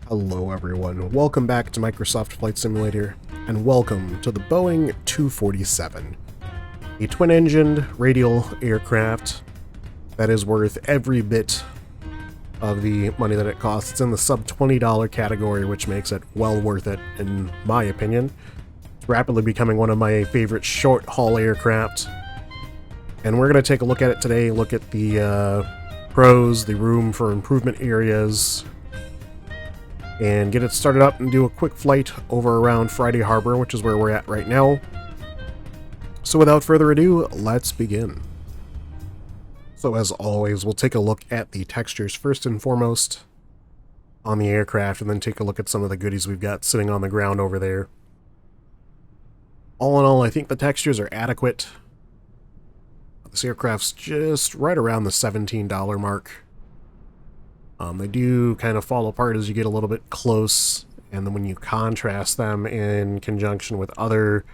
Hello everyone, welcome back to Microsoft Flight Simulator, and welcome to the Boeing 247, a twin-engined radial aircraft that is worth every bit of the money that it costs. It's in the sub-$20 category, which makes it well worth it, in my opinion. It's rapidly becoming one of my favorite short-haul aircraft, and we're going to take a look at it today, look at the pros, the room for improvement areas, and get it started up and do a quick flight over around Friday Harbor, which is where we're at right now. So without further ado, let's begin. So as always, we'll take a look at the textures first and foremost on the aircraft, and then take a look at some of the goodies we've got sitting on the ground over there. All in all, I think the textures are adequate. This aircraft's just right around the $17 mark. They do kind of fall apart as you get a little bit close, and then when you contrast them in conjunction with other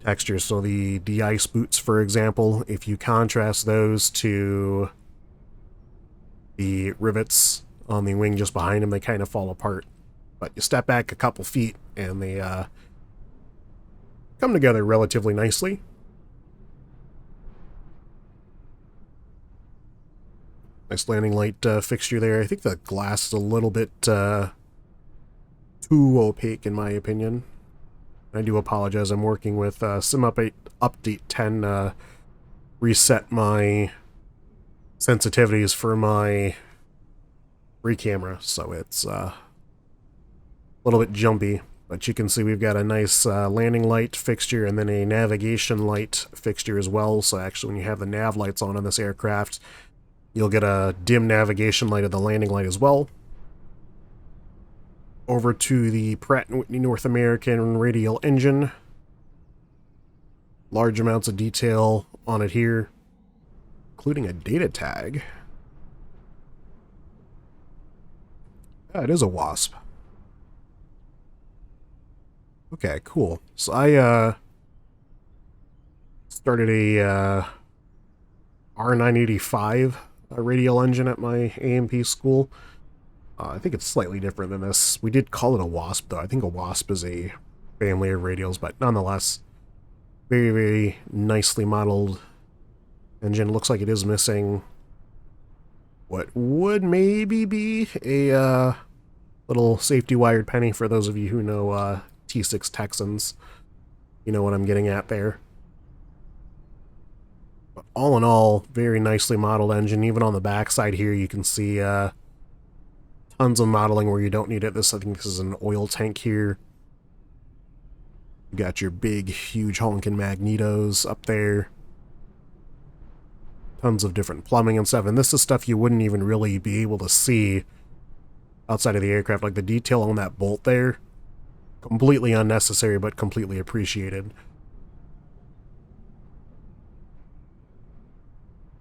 textures, so the de-ice boots, for example, if you contrast those to the rivets on the wing just behind them, they kind of fall apart. But you step back a couple feet, and they come together relatively nicely. Nice landing light fixture there. I think the glass is a little bit too opaque in my opinion. I do apologize. I'm working with Sim Update 10 reset my sensitivities for my free camera, so it's a little bit jumpy. But you can see we've got a nice landing light fixture and then a navigation light fixture as well. So actually when you have the nav lights on this aircraft, you'll get a dim navigation light of the landing light as well. Over to the Pratt & Whitney North American radial engine. Large amounts of detail on it here, including a data tag. Yeah, it is a Wasp. Okay, cool. So I started a R985 radial engine at my AMP school. I think it's slightly different than this. We did call it a Wasp, though. I think a Wasp is a family of radials, but nonetheless, very, very nicely modeled engine. Looks like it is missing what would maybe be a little safety wired penny for those of you who know T6 Texans. You know what I'm getting at there. But all in all, very nicely modeled engine. Even on the backside here, you can see tons of modeling where you don't need it. I think this is an oil tank here. You got your big, huge honking magnetos up there. Tons of different plumbing and stuff. And this is stuff you wouldn't even really be able to see outside of the aircraft. Like the detail on that bolt there, completely unnecessary, but completely appreciated.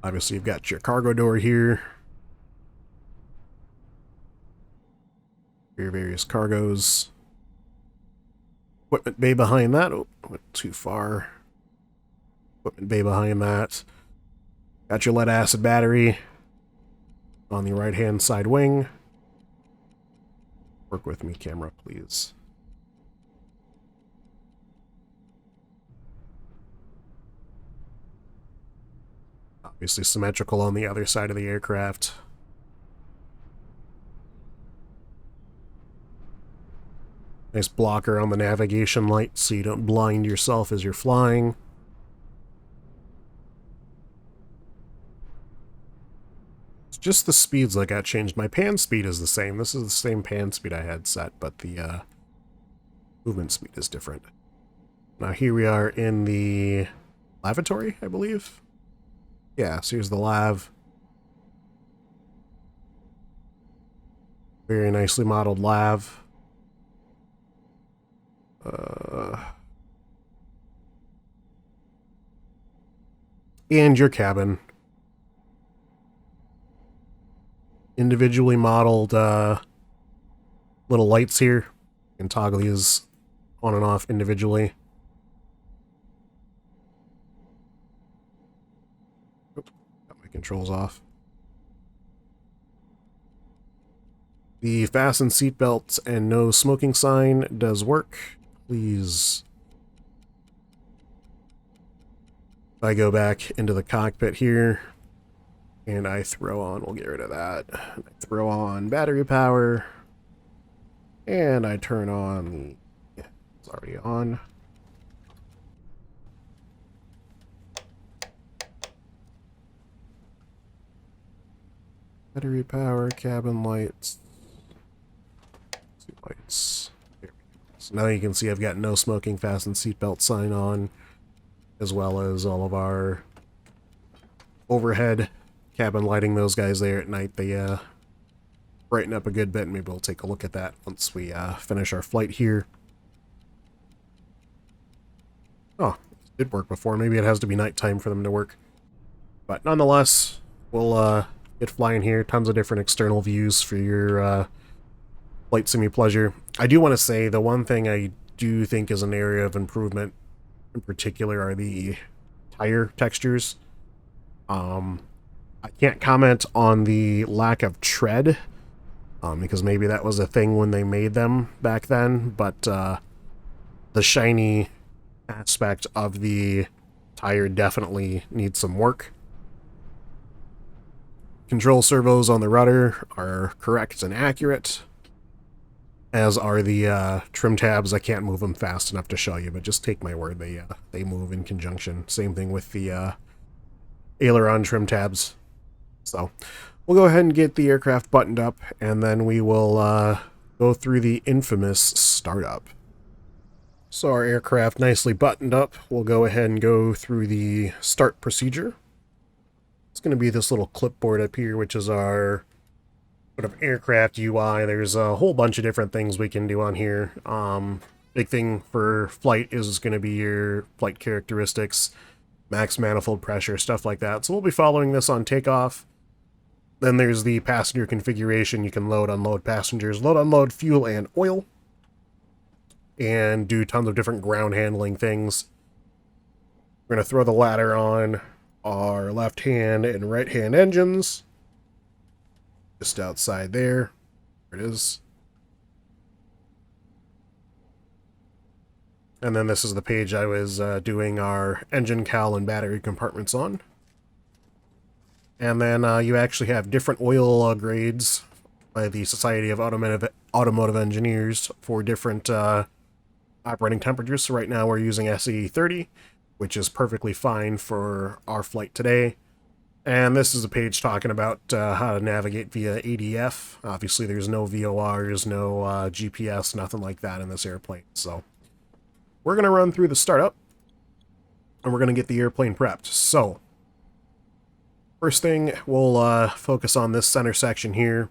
Obviously, you've got your cargo door here. Your various cargoes. Equipment bay behind that. Oh, went too far. Equipment bay behind that. Got your lead acid battery on the right-hand side wing. Work with me, camera, please. Obviously symmetrical on the other side of the aircraft. Nice blocker on the navigation light so you don't blind yourself as you're flying. It's just the speeds that got changed. My pan speed is the same. This is the same pan speed I had set, but the movement speed is different. Now here we are in the lavatory, I believe. Yeah, so here's the lav. Very nicely modeled lav. And your cabin. Individually modeled little lights here. You can toggle these on and off individually. Got my controls off. The fasten seatbelts and no smoking sign does work. Please. I go back into the cockpit here, and I throw on, we'll get rid of that. I throw on battery power, and I turn on the, it's already on. Battery power, cabin lights, lights. There we go. So now you can see I've got no smoking fasten seatbelt sign on, as well as all of our overhead cabin lighting. Those guys there at night, they brighten up a good bit. Maybe we'll take a look at that once we finish our flight here. Oh, it did work before. Maybe it has to be nighttime for them to work. But nonetheless, we'll get flying here. Tons of different external views for your flight semi-pleasure. I do want to say the one thing I do think is an area of improvement in particular are the tire textures. I can't comment on the lack of tread, because maybe that was a thing when they made them back then, but the shiny aspect of the tire definitely needs some work. Control servos on the rudder are correct and accurate, as are the trim tabs. I can't move them fast enough to show you, but just take my word, they move in conjunction. Same thing with the aileron trim tabs. So we'll go ahead and get the aircraft buttoned up, and then we will go through the infamous startup. So our aircraft nicely buttoned up. We'll go ahead and go through the start procedure. It's going to be this little clipboard up here, which is our sort of aircraft UI. There's a whole bunch of different things we can do on here. Big thing for flight is going to be your flight characteristics, max manifold pressure, stuff like that. So we'll be following this on takeoff. Then there's the passenger configuration. You can load, unload passengers, load, unload fuel and oil, and do tons of different ground handling things. We're going to throw the ladder on our left hand and right hand engines. Just outside there. There it is. And then this is the page I was doing our engine cowl and battery compartments on. And then you actually have different oil grades by the Society of Automotive Engineers for different operating temperatures. So right now we're using SE30, which is perfectly fine for our flight today. And this is a page talking about how to navigate via ADF. Obviously there's no VORs, no GPS, nothing like that in this airplane. So we're going to run through the startup, and we're going to get the airplane prepped. So first thing, we'll focus on this center section here.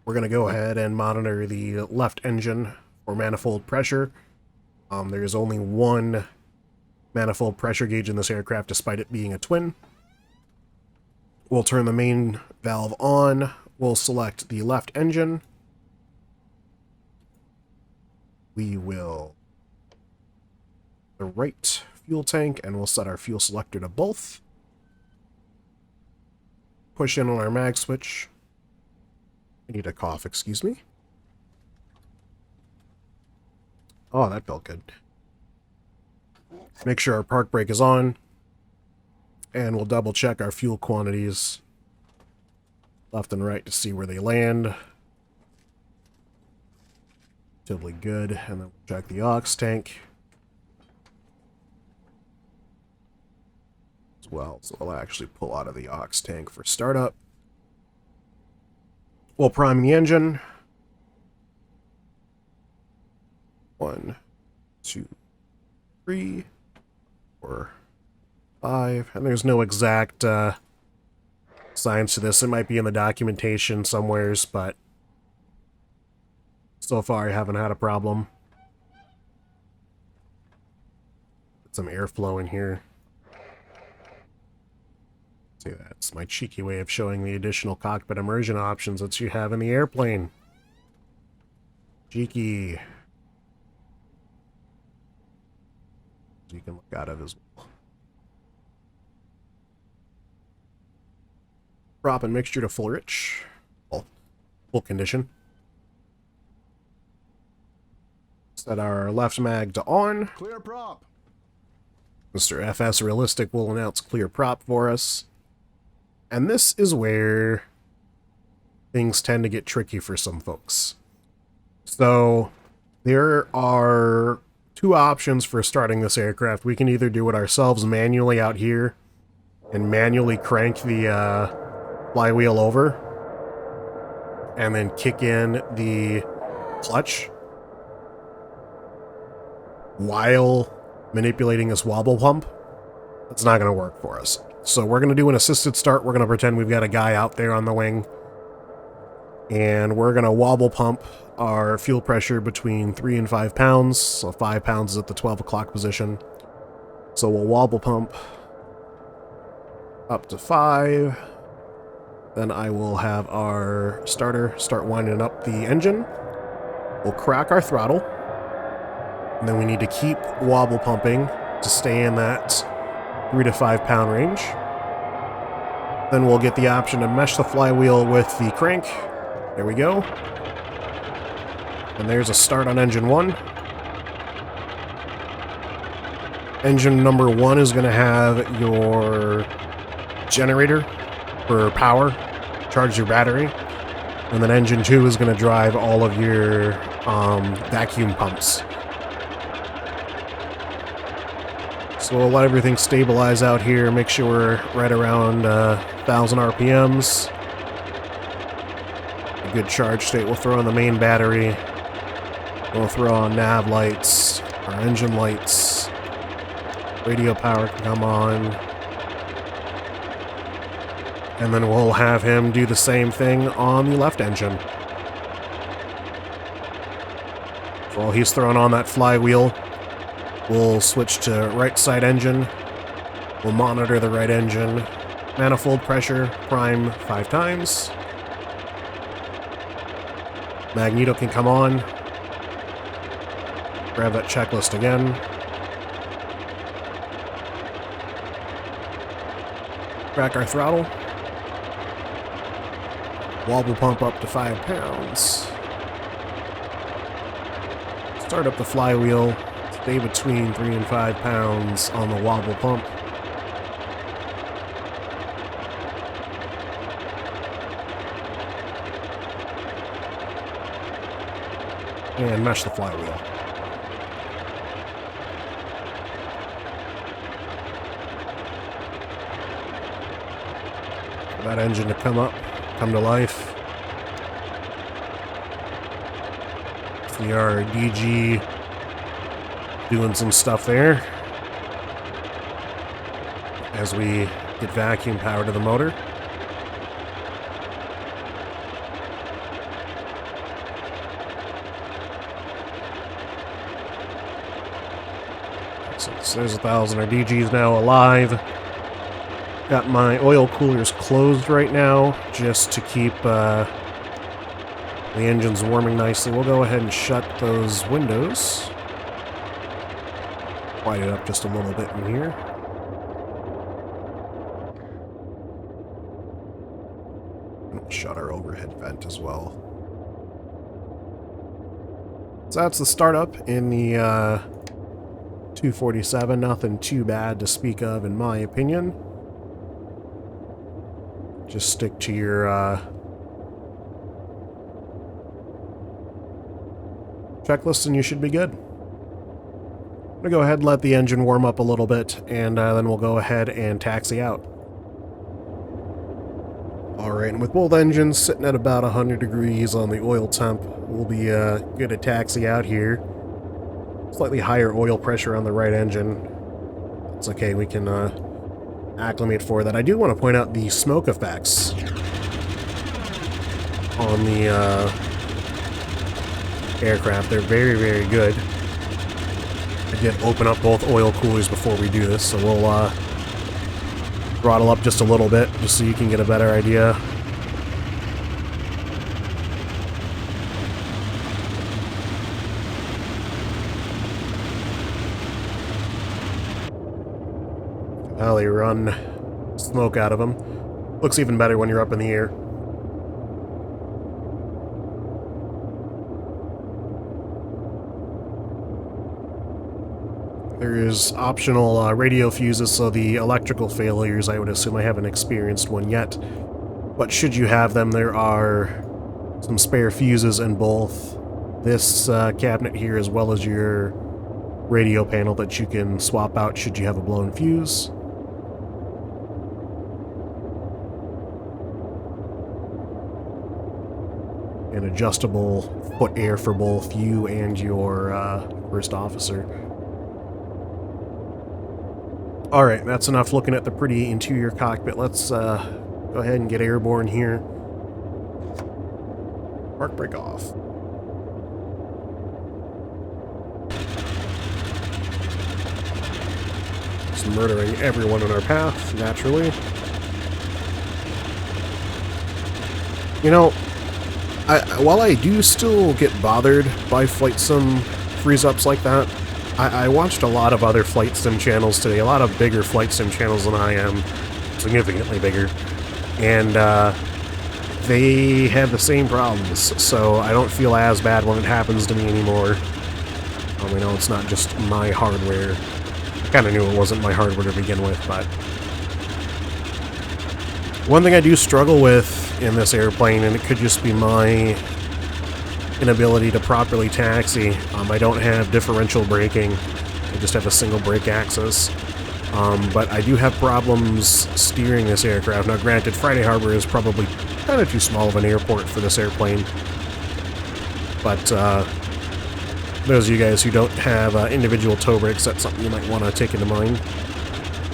We're going to go ahead and monitor the left engine for manifold pressure. There is only one manifold pressure gauge in this aircraft, despite it being a twin. We'll turn the main valve on. We'll select the left engine. We will the right fuel tank, and we'll set our fuel selector to both. Push in on our mag switch. I need a cough, excuse me. Oh, that felt good. Make sure our park brake is on, and we'll double check our fuel quantities left and right to see where they land. Relatively good, and then we'll check the aux tank as well. So we'll actually pull out of the aux tank for startup. We'll prime the engine. 1, 2, 3, 4, 5, and there's no exact science to this. It might be in the documentation somewheres, but so far I haven't had a problem. Get some airflow in here. See, that's my cheeky way of showing the additional cockpit immersion options that you have in the airplane. Cheeky. You can look out of as well. Prop and mixture to full rich. Well, full condition. Set our left mag to on. Clear prop. Mr. FS Realistic will announce clear prop for us. And this is where things tend to get tricky for some folks. So there are two options for starting this aircraft. We can either do it ourselves manually out here and manually crank the flywheel over and then kick in the clutch while manipulating this wobble pump. That's not going to work for us. So we're going to do an assisted start. We're going to pretend we've got a guy out there on the wing. And we're going to wobble pump our fuel pressure between 3 and 5 pounds. So 5 pounds is at the 12 o'clock position. So we'll wobble pump up to 5. Then I will have our starter start winding up the engine. We'll crack our throttle. And then we need to keep wobble pumping to stay in that 3 to 5 pound range. Then we'll get the option to mesh the flywheel with the crank. There we go. And there's a start on engine 1. Engine number 1 is going to have your generator for power, charge your battery. And then engine 2 is going to drive all of your vacuum pumps. So we'll let everything stabilize out here, make sure we're right around 1,000 RPMs. A good charge state. We'll throw on the main battery. We'll throw on nav lights, our engine lights. Radio power can come on. And then we'll have him do the same thing on the left engine. So while he's throwing on that flywheel, we'll switch to right side engine. We'll monitor the right engine. Manifold pressure, prime 5 times. Magneto can come on. Grab that checklist again. Crack our throttle. Wobble pump up to 5 pounds. Start up the flywheel. Stay between 3 and 5 pounds on the wobble pump. And mesh the flywheel. For that engine to come to life. See our DG doing some stuff there as we get vacuum power to the motor. So there's 1,000. Our DG's now alive. Got my oil coolers closed right now just to keep the engines warming nicely. We'll go ahead and shut those windows. Quiet it up just a little bit in here. And we'll shut our overhead vent as well. So that's the startup in the 247. Nothing too bad to speak of in my opinion. Just stick to your checklist and you should be good. I'm going to go ahead and let the engine warm up a little bit, and then we'll go ahead and taxi out. Alright, and with both engines sitting at about 100 degrees on the oil temp, we'll be good to taxi out here. Slightly higher oil pressure on the right engine. It's okay, we can acclimate for that. I do want to point out the smoke effects on the aircraft. They're very, very good. I did open up both oil coolers before we do this, so we'll throttle up just a little bit, just so you can get a better idea. How they run smoke out of them. Looks even better when you're up in the air. There's optional radio fuses, so the electrical failures, I would assume I haven't experienced one yet. But should you have them, there are some spare fuses in both this cabinet here as well as your radio panel that you can swap out should you have a blown fuse. An adjustable foot air for both you and your first officer. Alright, that's enough looking at the pretty interior cockpit. Let's go ahead and get airborne here. Park brake off. Just murdering everyone in our path, naturally. You know, while I do still get bothered by flight sim freeze-ups like that, I watched a lot of other flight sim channels today, a lot of bigger flight sim channels than I am, significantly bigger, and they have the same problems, so I don't feel as bad when it happens to me anymore. I know it's not just my hardware. I kind of knew it wasn't my hardware to begin with, but one thing I do struggle with in this airplane, and it could just be my inability to properly taxi. I don't have differential braking. I just have a single brake axis. But I do have problems steering this aircraft. Now granted, Friday Harbor is probably kind of too small of an airport for this airplane. But those of you guys who don't have individual toe brakes, that's something you might want to take into mind.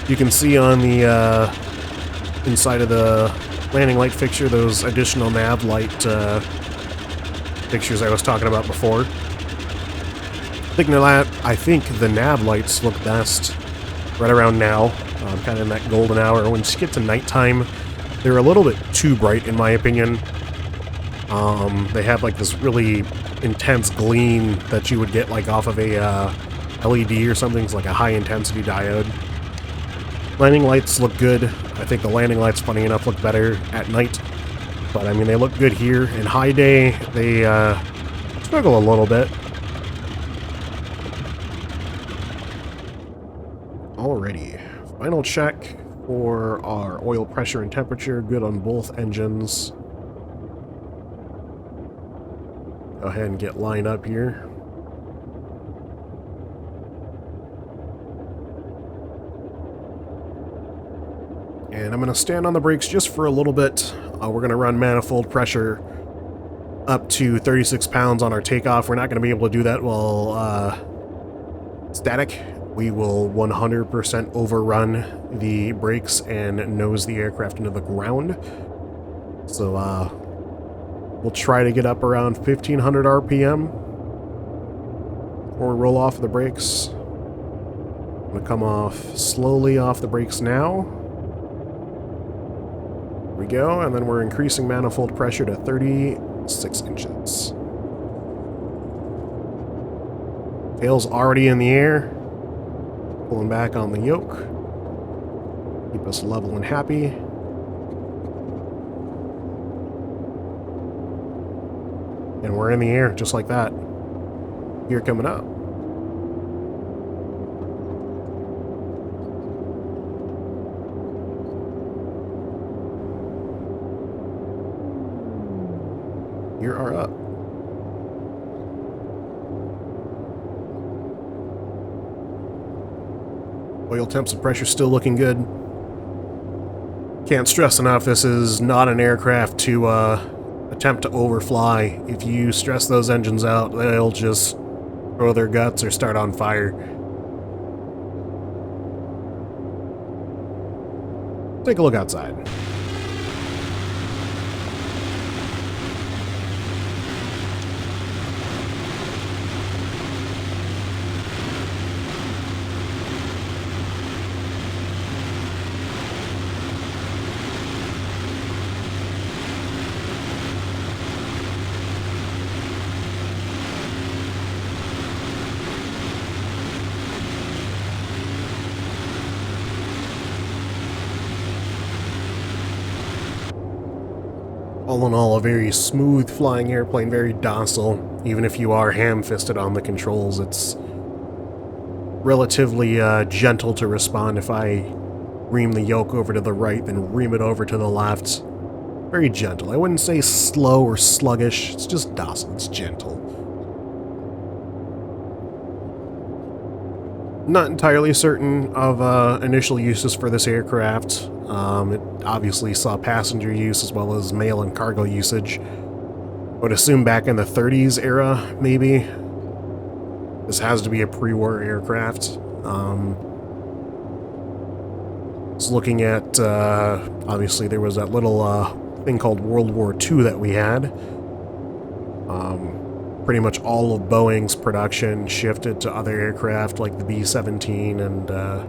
You can see on the inside of the landing light fixture those additional nav light fixtures I was talking about before. I think the nav lights look best right around now, kind of in that golden hour. When you get to nighttime, they're a little bit too bright in my opinion. They have like this really intense gleam that you would get like off of a LED or something. It's like a high intensity diode. Landing lights look good. I think the landing lights, funny enough, look better at night. But, I mean, they look good here. In high day, they struggle a little bit. Alrighty. Final check for our oil pressure and temperature. Good on both engines. Go ahead and get lined up here. And I'm going to stand on the brakes just for a little bit. We're going to run manifold pressure up to 36 pounds on our takeoff. We're not going to be able to do that while static. We will 100% overrun the brakes and nose the aircraft into the ground. So we'll try to get up around 1500 RPM or roll off the brakes. I'm going to come off slowly off the brakes now. We go, and then we're increasing manifold pressure to 36 inches. Tail's already in the air. Pulling back on the yoke. Keep us level and happy. And we're in the air, just like that. Gear coming up. Gear are up. Oil temps and pressure still looking good. Can't stress enough, this is not an aircraft to attempt to overfly. If you stress those engines out, they'll just throw their guts or start on fire. Take a look outside. All in all, a very smooth flying airplane, very docile. Even if you are ham-fisted on the controls, it's relatively gentle to respond if I ream the yoke over to the right, then ream it over to the left. Very gentle. I wouldn't say slow or sluggish. It's just docile. It's gentle. Not entirely certain of initial uses for this aircraft. It obviously saw passenger use as well as mail and cargo usage. I would assume back in the 30s era, maybe. This has to be a pre-war aircraft. Was looking at, obviously there was that little thing called World War II that we had. Pretty much all of Boeing's production shifted to other aircraft like the B-17 and the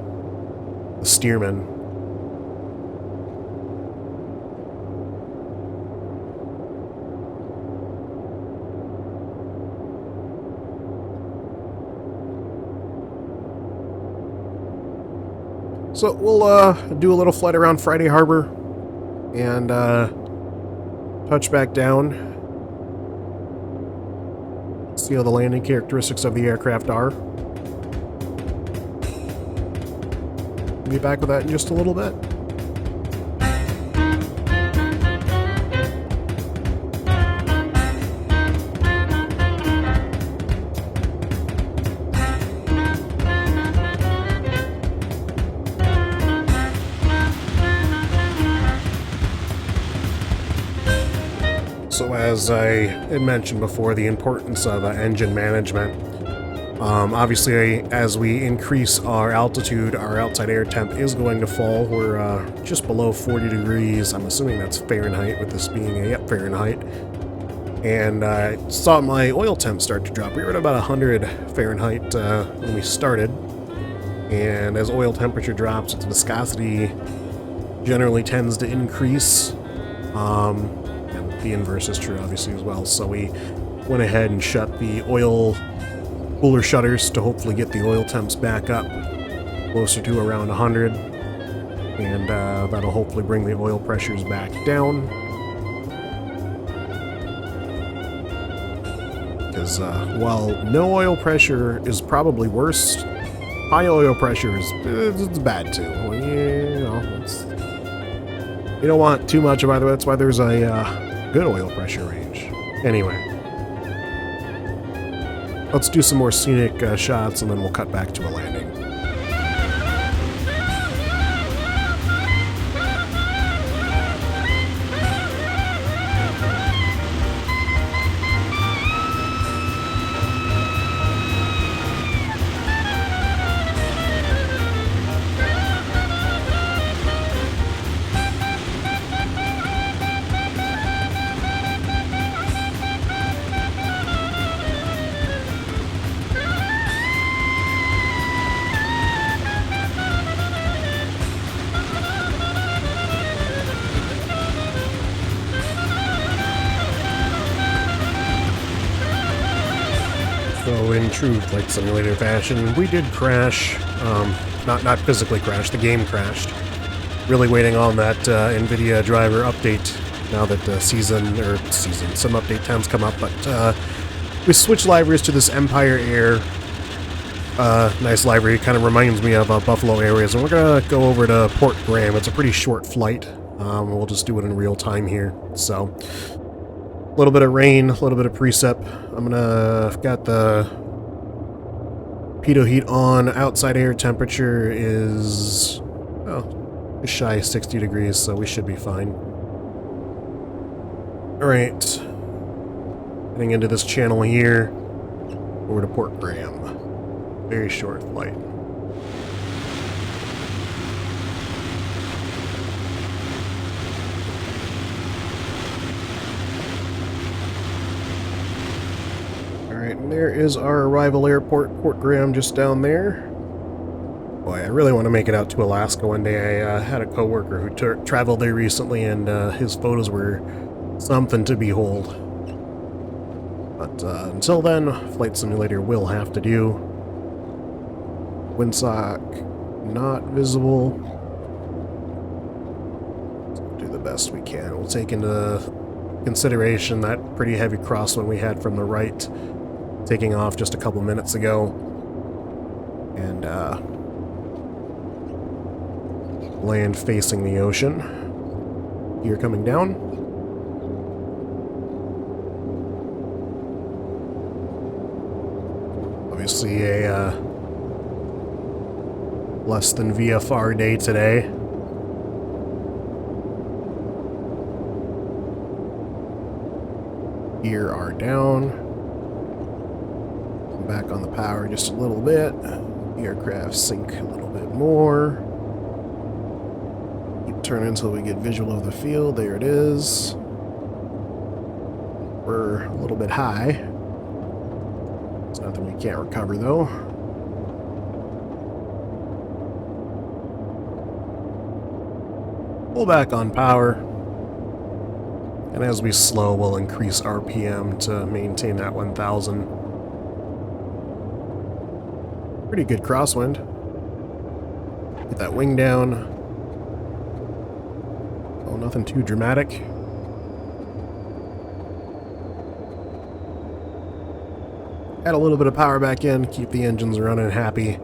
Stearman. So we'll do a little flight around Friday Harbor and touch back down. See how the landing characteristics of the aircraft are. We'll be back with that in just a little bit. So as I had mentioned before, the importance of engine management. Obviously, as we increase our altitude, our outside air temp is going to fall. We're just below 40 degrees. I'm assuming that's Fahrenheit, with this being a Fahrenheit. And I saw my oil temp start to drop. We were at about 100 Fahrenheit when we started. And as oil temperature drops, its viscosity generally tends to increase. The inverse is true, obviously, as well. So we went ahead and shut the oil cooler shutters to hopefully get the oil temps back up closer to around 100. And that'll hopefully bring the oil pressures back down. Because while no oil pressure is probably worse, high oil pressure is it's bad too. You know, you don't want too much of either. That's why there's a good oil pressure range. Anyway, let's do some more scenic shots and then we'll cut back to a landing. So in true Flight Simulator fashion, we did crash. Not physically crash, the game crashed. Really waiting on that NVIDIA driver update now that some update times come up. But we switched liveries to this Empire Air. Nice livery, kind of reminds me of Buffalo Airways. And we're going to go over to Port Graham. It's a pretty short flight. We'll just do it in real time here. So a little bit of rain, a little bit of precip. I've got the pitot heat on. Outside air temperature is, just shy of 60 degrees, so we should be fine. Alright. Heading into this channel here, over to Port Graham. Very short flight. And there is our arrival airport, Port Graham, just down there. Boy, I really want to make it out to Alaska one day. I had a coworker who traveled there recently, and his photos were something to behold. But until then, Flight Simulator will have to do. Windsock not visible. Let's do the best we can. We'll take into consideration that pretty heavy crosswind we had from the right, taking off just a couple minutes ago. and land facing the ocean. Gear coming down. Obviously a less than VFR day today. Gear are down. Back on the power just a little bit. The aircraft sink a little bit more. Keep turning until we get visual of the field. There it is. We're a little bit high. It's nothing we can't recover though. Pull back on power. And as we slow, we'll increase RPM to maintain that 1,000. Pretty good crosswind. Get that wing down. Oh, nothing too dramatic. Add a little bit of power back in, keep the engines running happy.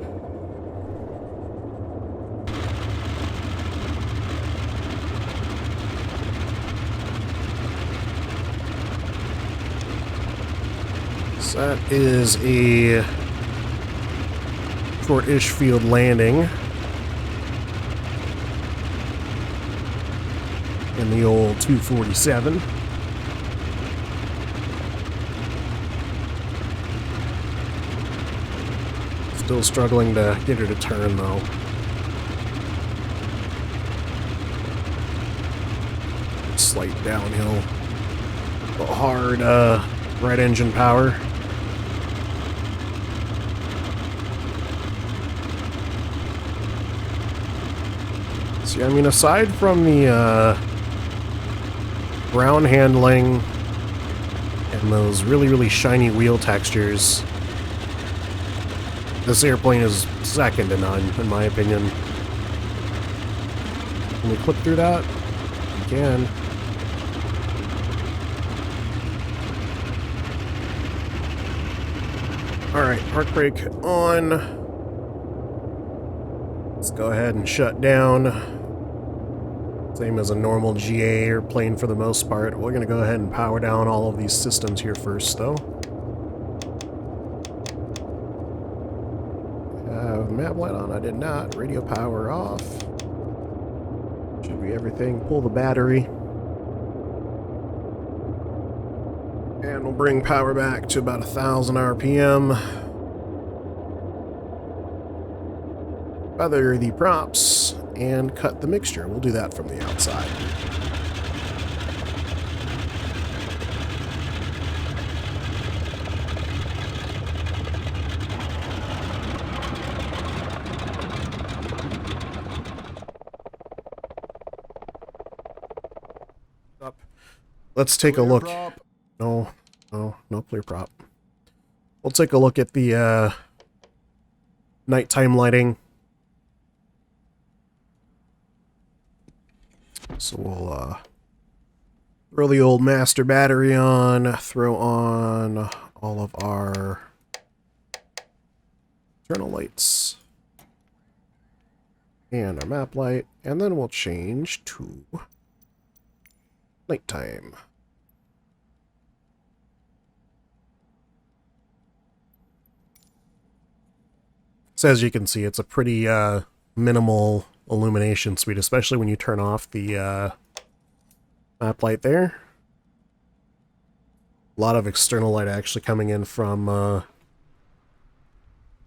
So that is a short-ish field landing in the old 247. Still struggling to get her to turn though. Slight downhill. A hard right engine power. See, I mean, aside from the ground handling and those really shiny wheel textures, this airplane is second to none, in my opinion. Can we clip through that? We can. Alright, park brake on. Let's go ahead and shut down. Same as a normal GA airplane for the most part. We're going to go ahead and power down all of these systems here first, though. Map light on, I did not. Radio power off. Should be everything. Pull the battery. And we'll bring power back to about 1,000 RPM. Feather the props and cut the mixture. We'll do that from the outside. Let's take a look. No clear prop. We'll take a look at the nighttime lighting. So we'll throw the old master battery on, throw on all of our internal lights and our map light, and then we'll change to nighttime. So as you can see, it's a pretty minimal illumination suite, especially when you turn off the map light there. A lot of external light actually coming in from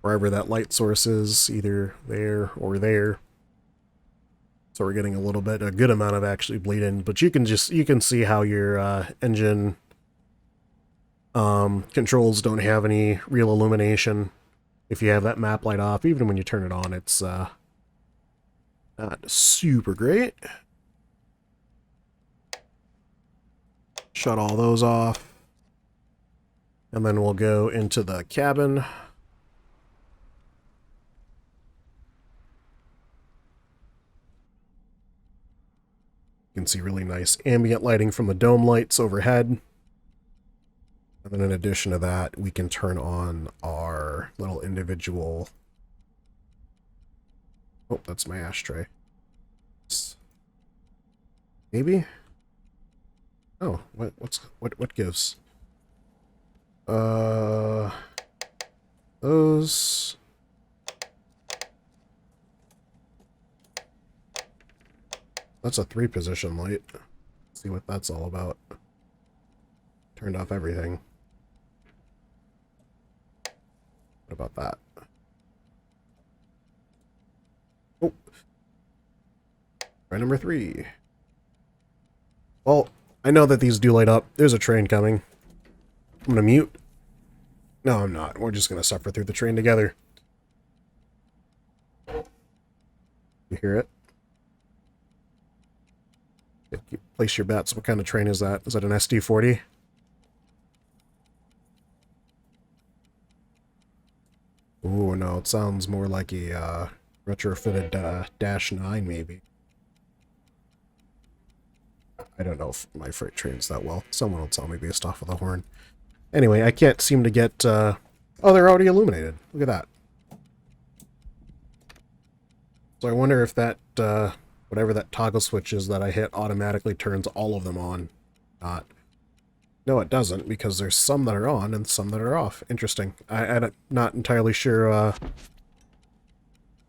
wherever that light source is, either there or there. So we're getting a good amount of actually bleed in, but you can see how your engine controls don't have any real illumination if you have that map light off. Even when you turn it on, it's not super great. Shut all those off, and then we'll go into the cabin. You can see really nice ambient lighting from the dome lights overhead. And then in addition to that, we can turn on our little individual Oh, that's my ashtray. Maybe? Oh, what gives? Those. That's a 3-position light. Let's see what that's all about. Turned off everything. What about that? Oh. Try number 3. Well, I know that these do light up. There's a train coming. I'm gonna mute. No, I'm not. We're just gonna suffer through the train together. You hear it? You place your bets. What kind of train is that? Is that an SD40? Ooh, no, it sounds more like a retrofitted Dash 9, maybe. I don't know if my freight trains that well. Someone will tell me based off of the horn. Anyway, I can't seem to get... Oh, they're already illuminated. Look at that. So I wonder if that, whatever that toggle switch is that I hit automatically turns all of them on. Not. No, it doesn't, because there's some that are on and some that are off. Interesting. I'm not entirely sure,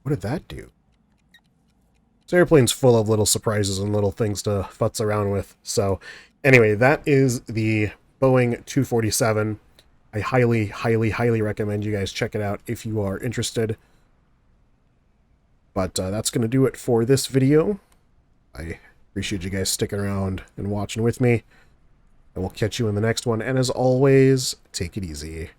what did that do? This airplane's full of little surprises and little things to futz around with. So, anyway, that is the Boeing 247. I highly, highly, highly recommend you guys check it out if you are interested. But that's going to do it for this video. I appreciate you guys sticking around and watching with me. I will catch you in the next one, and as always, take it easy.